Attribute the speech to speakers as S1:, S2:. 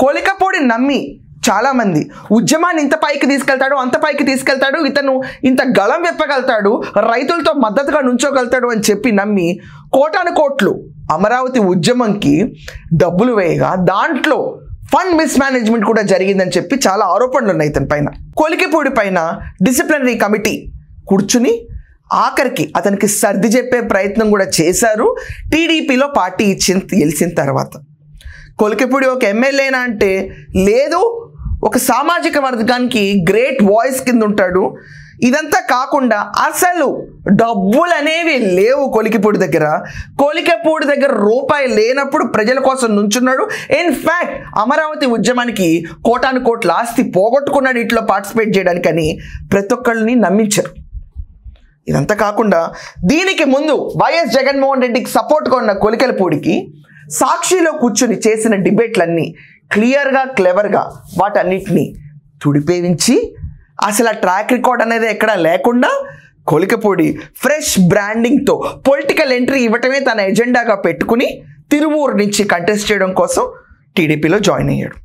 S1: కొలికపూడి నమ్మి చాలామంది ఉద్యమాన్ని ఇంత పైకి తీసుకెళ్తాడు, అంత పైకి తీసుకెళ్తాడు, ఇతను ఇంత గళం విప్పగలుగుతాడు, రైతులతో మద్దతుగా నుంచోగలుగుతాడు అని చెప్పి నమ్మి కోటాను కోట్లు అమరావతి ఉద్యమంకి డబ్బులు వేయగా దాంట్లో ఫండ్ మిస్మేనేజ్మెంట్ కూడా జరిగిందని చెప్పి చాలా ఆరోపణలు ఉన్నాయి ఇతని పైన. కొలికపూడి పైన డిసిప్లినరీ కమిటీ కూర్చుని ఆఖరికి అతనికి సర్ది చెప్పే ప్రయత్నం కూడా చేశారు. టీడీపీలో పార్టీ గెలిచిన తర్వాత కొలికపూడి ఒక ఎమ్మెల్యేనా అంటే లేదు, ఒక సామాజిక వర్గానికి గ్రేట్ వాయిస్ కింద ఉంటాడు. ఇదంతా కాకుండా అసలు డబ్బులు అనేవి లేవు కొలికపూడి దగ్గర. కొలికపూడి దగ్గర రూపాయి లేనప్పుడు ప్రజల కోసం నుంచున్నాడు. ఇన్ఫ్యాక్ట్ అమరావతి ఉద్యమానికి కోటాను కోట్ల ఆస్తి పోగొట్టుకున్నాడు ఇట్లో పార్టిసిపేట్ చేయడానికని ప్రతి ఒక్కళ్ళని నమ్మించారు. ఇదంతా కాకుండా దీనికి ముందు వైఎస్ జగన్మోహన్ రెడ్డికి సపోర్ట్గా ఉన్న కొలికలపూడికి సాక్షిలో కూర్చుని చేసిన డిబేట్లన్నీ క్లియర్గా క్లెవర్గా వాటన్నిటినీ తుడిపేయించి అసలు ఆ ట్రాక్ రికార్డ్ అనేది ఎక్కడా లేకుండా కొలికపూడి ఫ్రెష్ బ్రాండింగ్తో పొలిటికల్ ఎంట్రీ ఇవ్వటమే తన ఎజెండాగా పెట్టుకుని తిరువూరు నుంచి కంటెస్ట్ చేయడం కోసం టీడీపీలో జాయిన్ అయ్యాడు.